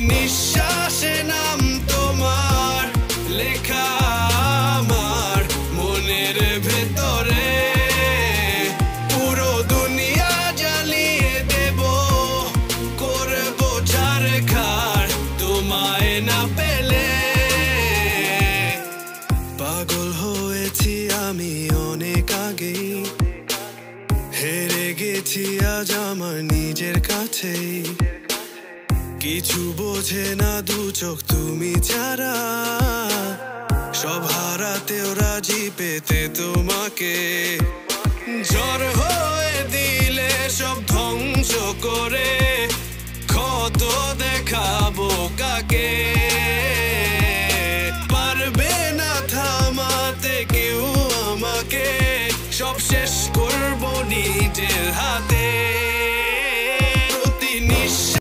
নিঃশ্বাসে নাম তোমার লেখা আমার মনের ভেতরে পুরো দুনিয়া জ্বালিয়ে দেব করব ছারখার তোমায় না পেলে পাগল হয়েছি আমি অনেক আগেই হেরে গেছি আজ আমার নিজের কাছেই কিছু বোঝে না দু চোখ তুমি ছাড়া সব হারাতেও রাজি পেতে তোমাকে ঝড় হয়ে দিলে সব ধ্বংস করে ক্ষত দেখাবো কাকে পারবে না থামাতে কেউ আমাকে সব শেষ করবো নিজের হাতে